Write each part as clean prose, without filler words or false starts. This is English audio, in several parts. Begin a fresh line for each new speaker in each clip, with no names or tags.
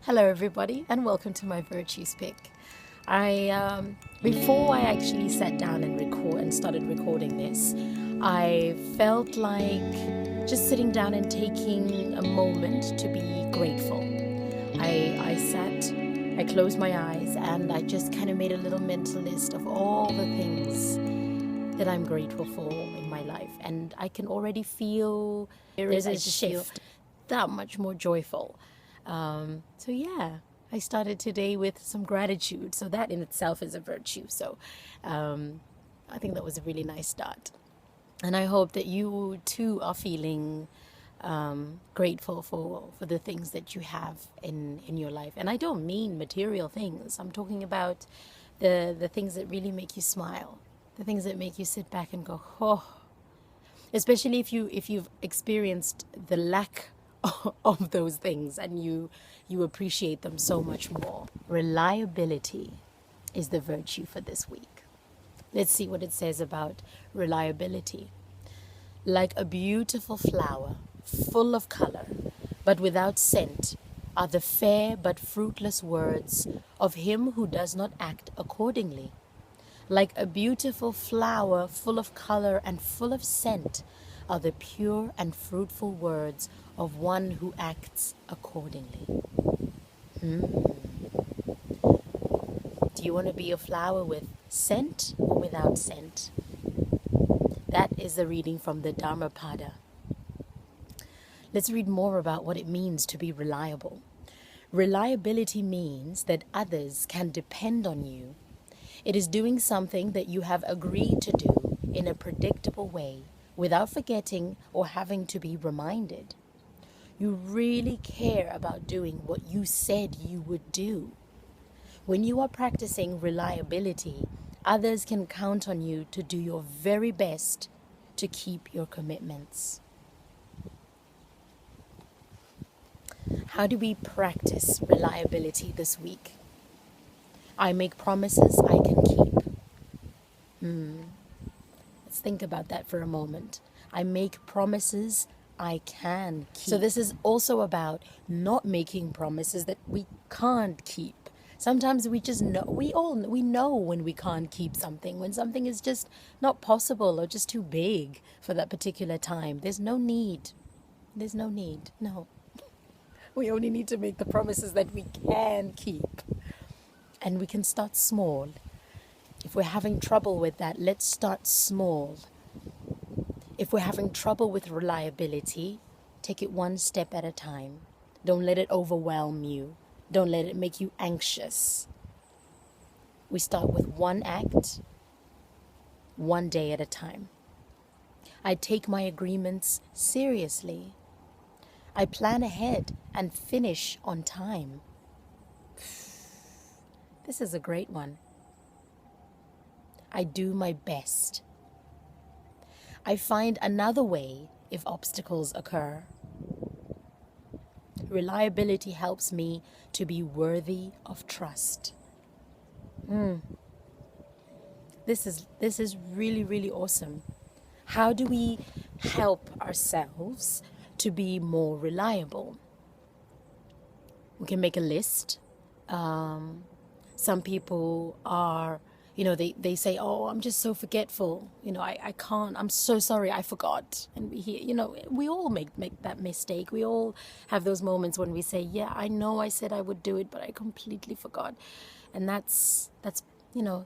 Hello, everybody, and welcome to my Virtues Pick. Before I actually sat down and started recording this, I felt like just sitting down and taking a moment to be grateful. I closed my eyes, and I just kind of made a little mental list of all the things that I'm grateful for in my life, and I can already feel there's a shift, that much more joyful. So yeah, I started today with some gratitude. So that in itself is a virtue. So I think that was a really nice start. And I hope that you too are feeling grateful for the things that you have in your life. And I don't mean material things. I'm talking about the things that really make you smile, the things that make you sit back and go, oh, especially if you've experienced the lack of those things and you appreciate them so much more. Reliability is the virtue for this week. Let's see what it says about reliability. Like a beautiful flower, full of color, but without scent, are the fair but fruitless words of him who does not act accordingly. Like a beautiful flower full of color and full of scent are the pure and fruitful words of one who acts accordingly. Do you want to be a flower with scent or without scent? That is the reading from the Dharmapada. Let's read more about what it means to be reliable. Reliability means that others can depend on you. It is doing something that you have agreed to do in a predictable way without forgetting or having to be reminded. You really care about doing what you said you would do. When you are practicing reliability, others can count on you to do your very best to keep your commitments. How do we practice reliability this week? I make promises I can keep. Let's think about that for a moment. I make promises I can keep. So this is also about not making promises that we can't keep. Sometimes we just know, we know when we can't keep something, when something is just not possible or just too big for that particular time. There's no need. No. We only need to make the promises that we can keep. And we can start small. If we're having trouble with that, let's start small. If we're having trouble with reliability, take it one step at a time. Don't let it overwhelm you. Don't let it make you anxious. We start with one act, one day at a time. I take my agreements seriously. I plan ahead and finish on time. This is a great one. I do my best. I find another way if obstacles occur. Reliability helps me to be worthy of trust. This is really, really awesome. How do we help ourselves to be more reliable? We can make a list. Some people are, they say, oh, I'm just so forgetful. I can't, I'm so sorry, I forgot. And we all make that mistake. We all have those moments when we say, yeah, I know I said I would do it, but I completely forgot. And that's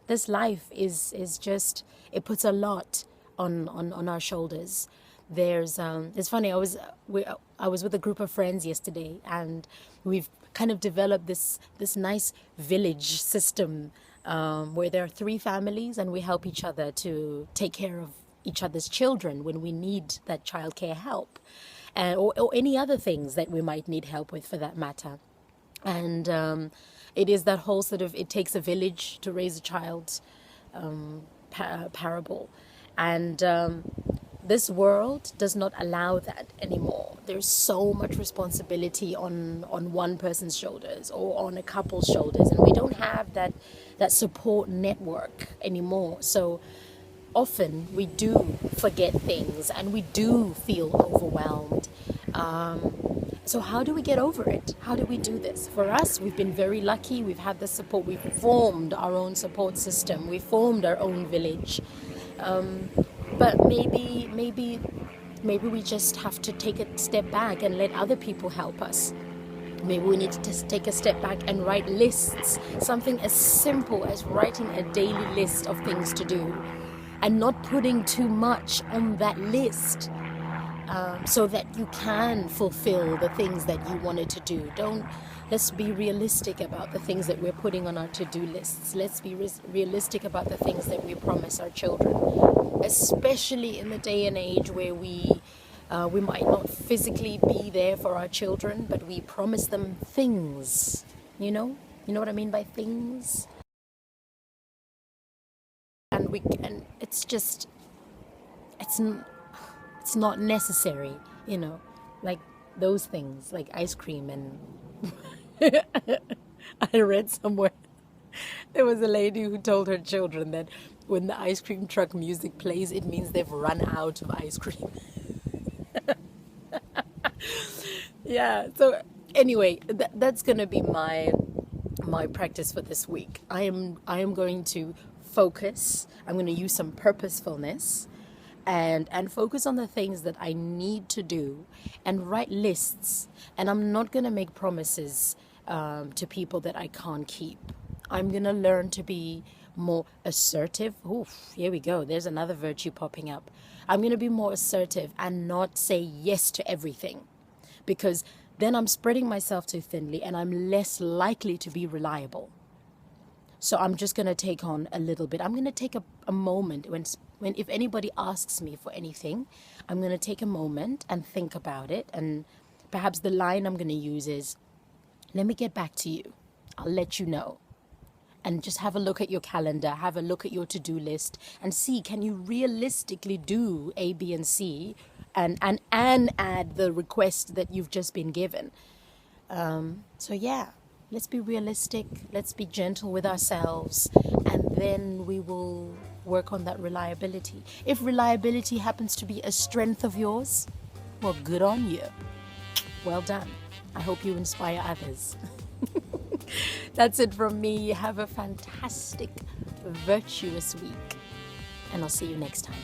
this life is just, it puts a lot on our shoulders. It's funny, I was with a group of friends yesterday, and we've kind of developed this nice village system where there are 3 families, and we help each other to take care of each other's children when we need that childcare help, or any other things that we might need help with for that matter. And it is that whole sort of, it takes a village to raise a child parable. And this world does not allow that anymore. There's so much responsibility on one person's shoulders or on a couple's shoulders, and we don't have that support network anymore. So often we do forget things and we do feel overwhelmed. So how do we get over it? How do we do this? For us, we've been very lucky. We've had the support. We've formed our own support system. We formed our own village. But maybe we just have to take a step back and let other people help us. Maybe we need to just take a step back and write lists. Something as simple as writing a daily list of things to do and not putting too much on that list. So that you can fulfill the things that you wanted to do. Let's be realistic about the things that we're putting on our to-do lists. Let's be realistic about the things that we promise our children, especially in the day and age where we might not physically be there for our children, but we promise them things. You know what I mean by things. And it's just it's not necessary, like those things, like ice cream. And I read somewhere there was a lady who told her children that when the ice cream truck music plays, it means they've run out of ice cream. Yeah, so anyway, that's going to be my practice for this week. I am going to focus. I'm going to use some purposefulness and focus on the things that I need to do and write lists. And I'm not going to make promises to people that I can't keep. I'm going to learn to be more assertive. Oof, here we go. There's another virtue popping up. I'm going to be more assertive and not say yes to everything, because then I'm spreading myself too thinly and I'm less likely to be reliable. So I'm just going to take on a little bit. I'm going to take a moment when if anybody asks me for anything, I'm going to take a moment and think about it. And perhaps the line I'm going to use is, let me get back to you. I'll let you know. And just have a look at your calendar, have a look at your to-do list and see, can you realistically do A, B, and C and add the request that you've just been given. So yeah. Let's be realistic, let's be gentle with ourselves, and then we will work on that reliability. If reliability happens to be a strength of yours, well, good on you. Well done. I hope you inspire others. That's it from me. Have a fantastic, virtuous week, and I'll see you next time.